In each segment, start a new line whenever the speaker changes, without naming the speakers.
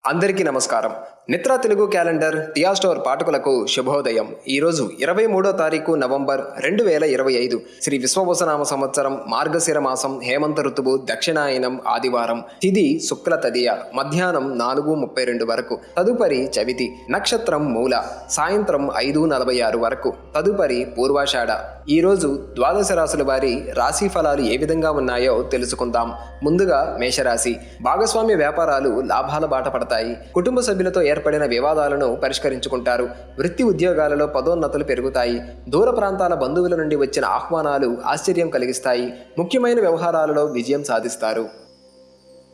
అందరికీ నమస్కారం. నిత్ర Telugu calendar టియా store పాఠకులకు శుభోదయం. ఈరోజు 23వ తారీఖు నవంబర్ 2025 శ్రీ విశ్వవసనామ సంవత్సరం మార్గశిర మాసం హేమంత ఋతువు దక్షిణాయనం ఆదివారం. తిథి శుక్ల తదియ మధ్యాహ్నం 4:32 వరకు. తదుపరి చవితి. నక్షత్రం మూల సాయంత్రం 5:46 వరకు. తదుపరి పూర్వాషాఢ. ఈరోజు ద్వాదశ రాశుల వారి రాశి ఫలాలు ఏ విధంగా ఉన్నాయో తెలుసుకుందాం. ముందుగా మేషరాశి. భాగస్వామ్య వ్యాపారాలు లాభాల బాట పడతాయి. కుటుంబ సభ్యులతో ఏర్పడిన వివాదాలను పరిష్కరించుకుంటారు. వృత్తి ఉద్యోగాలలో పదోన్నతులు పెరుగుతాయి. దూర ప్రాంతాల బంధువుల నుండి వచ్చిన ఆహ్వానాలు ఆశ్చర్యం కలిగిస్తాయి. ముఖ్యమైన వ్యవహారాలలో విజయం సాధిస్తారు.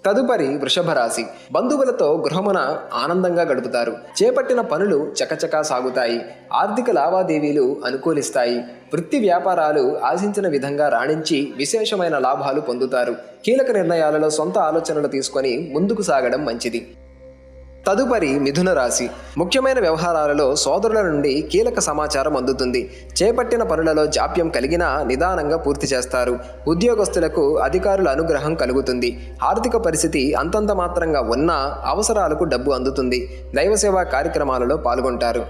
తదుపరి వృషభ రాశి. బంధువులతో గృహమున ఆనందంగా గడుపుతారు. చేపట్టిన పనులు చకచకా సాగుతాయి. ఆర్థిక లావాదేవీలు అనుకూలిస్తాయి. వృత్తి వ్యాపారాలు ఆశించిన విధంగా రాణించి విశేషమైన లాభాలు పొందుతారు. కీలక నిర్ణయాలలో సొంత ఆలోచనలు తీసుకొని ముందుకు సాగడం మంచిది. తదుపరి మిథున రాశి. ముఖ్యమైన వ్యవహారాలలో సోదరుల నుండి కీలక సమాచారం అందుతుంది. చేపట్టిన పనులలో జాప్యం కలిగినా నిదానంగా పూర్తి చేస్తారు. ఉద్యోగస్తులకు అధికారుల అనుగ్రహం కలుగుతుంది. ఆర్థిక పరిస్థితి అంతంత మాత్రంగా ఉన్నా అవసరాలకు డబ్బు అందుతుంది. దైవసేవా కార్యక్రమాలలో పాల్గొంటారు.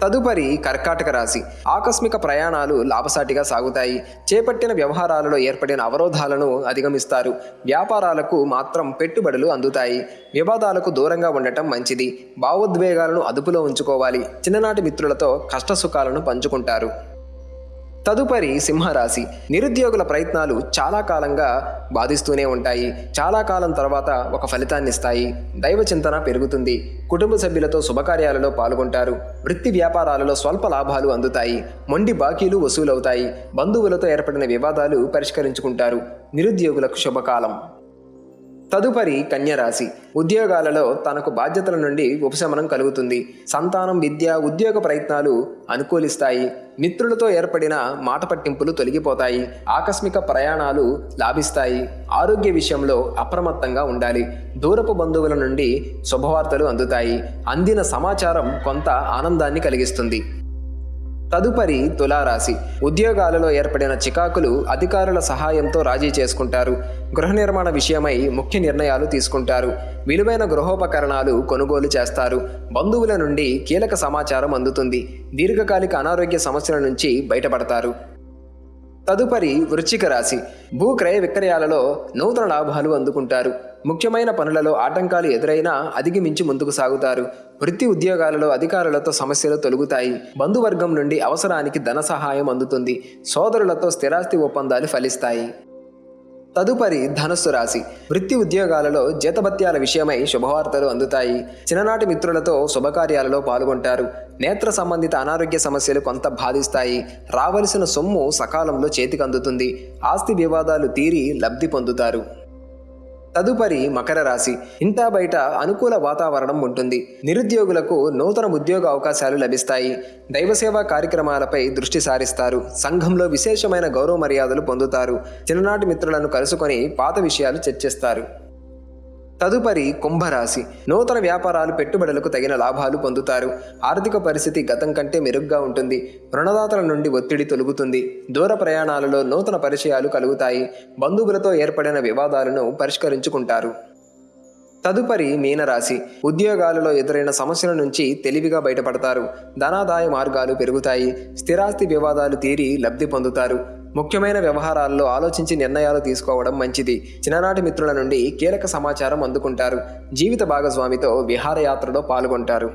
తదుపరి కర్కాటక రాశి. ఆకస్మిక ప్రయాణాలు లాభసాటిగా సాగుతాయి. చేపట్టిన వ్యవహారాలలో ఏర్పడిన అవరోధాలను అధిగమిస్తారు. వ్యాపారాలకు మాత్రం పెట్టుబడులు అందుతాయి. వివాదాలకు దూరంగా ఉండటం మంచిది. భావోద్వేగాలను అదుపులో ఉంచుకోవాలి. చిన్ననాటి మిత్రులతో కష్టసుఖాలను పంచుకుంటారు. తదుపరి సింహరాశి. నిరుద్యోగుల ప్రయత్నాలు చాలా కాలంగా బాధిస్తూనే ఉంటాయి. చాలా కాలం తర్వాత ఒక ఫలితాన్ని ఇస్తాయి. దైవ చింతన పెరుగుతుంది. కుటుంబ సభ్యులతో శుభకార్యాలలో పాల్గొంటారు. వృత్తి వ్యాపారాలలో స్వల్ప లాభాలు అందుతాయి. మొండి బాకీలు వసూలవుతాయి. బంధువులతో ఏర్పడిన వివాదాలు పరిష్కరించుకుంటారు. నిరుద్యోగులకు శుభకాలం. తదుపరి కన్యరాశి. ఉద్యోగాలలో తనకు బాధ్యతల నుండి ఉపశమనం కలుగుతుంది. సంతానం, విద్య, ఉద్యోగ ప్రయత్నాలు అనుకూలిస్తాయి. మిత్రులతో ఏర్పడిన మాట పట్టింపులు తొలగిపోతాయి. ఆకస్మిక ప్రయాణాలు లాభిస్తాయి. ఆరోగ్య విషయంలో అప్రమత్తంగా ఉండాలి. దూరపు బంధువుల నుండి శుభవార్తలు అందుతాయి. అందిన సమాచారం కొంత ఆనందాన్ని కలిగిస్తుంది. తదుపరి తులారాశి. ఉద్యోగాలలో ఏర్పడిన చికాకులు అధికారుల సహాయంతో రాజీ చేసుకుంటారు. గృహ నిర్మాణ విషయమై ముఖ్య నిర్ణయాలు తీసుకుంటారు. విలువైన గృహోపకరణాలు కొనుగోలు చేస్తారు. బంధువుల నుండి కీలక సమాచారం అందుతుంది. దీర్ఘకాలిక అనారోగ్య సమస్యల నుంచి బయటపడతారు. తదుపరి వృశ్చిక రాశి. భూ క్రయ విక్రయాలలో నూతన లాభాలు అందుకుంటారు. ముఖ్యమైన పనులలో ఆటంకాలు ఎదురైనా అధిగమించి ముందుకు సాగుతారు. వృత్తి ఉద్యోగాలలో అధికారులతో సమస్యలు తొలగుతాయి. బంధువర్గం నుండి అవసరానికి ధన సహాయం అందుతుంది. సోదరులతో స్థిరాస్తి ఒప్పందాలు ఫలిస్తాయి. తదుపరి ధనుస్సు రాశి. వృత్తి ఉద్యోగాలలో జీతభత్యాల విషయమై శుభవార్తలు అందుతాయి. చిన్ననాటి మిత్రులతో శుభకార్యాలలో పాల్గొంటారు. నేత్ర సంబంధిత అనారోగ్య సమస్యలు కొంత బాధిస్తాయి. రావలసిన సొమ్ము సకాలంలో చేతికి అందుతుంది. ఆస్తి వివాదాలు తీరి లబ్ధి పొందుతారు. తదుపరి మకర రాశి. ఇంటా బయట అనుకూల వాతావరణం ఉంటుంది. నిరుద్యోగులకు నూతన ఉద్యోగ అవకాశాలు లభిస్తాయి. దైవసేవా కార్యక్రమాలపై దృష్టి సారిస్తారు. సంఘంలో విశేషమైన గౌరవ మర్యాదలు పొందుతారు. చిన్ననాటి మిత్రులను కలుసుకొని పాత విషయాలు చర్చిస్తారు. తదుపరి కుంభరాశి. నూతన వ్యాపారాలు, పెట్టుబడులకు తగిన లాభాలు పొందుతారు. ఆర్థిక పరిస్థితి గతం కంటే మెరుగ్గా ఉంటుంది. రుణదాతల నుండి ఒత్తిడి తొలగుతుంది. దూర ప్రయాణాలలో నూతన పరిచయాలు కలుగుతాయి. బంధువులతో ఏర్పడిన వివాదాలను పరిష్కరించుకుంటారు. తదుపరి మీనరాశి. ఉద్యోగాలలో ఎదురైన సమస్యల నుంచి తెలివిగా బయటపడతారు. ధనాదాయ మార్గాలు పెరుగుతాయి. స్థిరాస్తి వివాదాలు తీరి లబ్ధి పొందుతారు. ముఖ్యమైన వ్యవహారాల్లో ఆలోచించి నిర్ణయాలు తీసుకోవడం మంచిది. చిన్ననాటి మిత్రుల నుండి కీలక సమాచారం అందుకుంటారు. జీవిత భాగస్వామితో విహారయాత్రలో పాల్గొంటారు.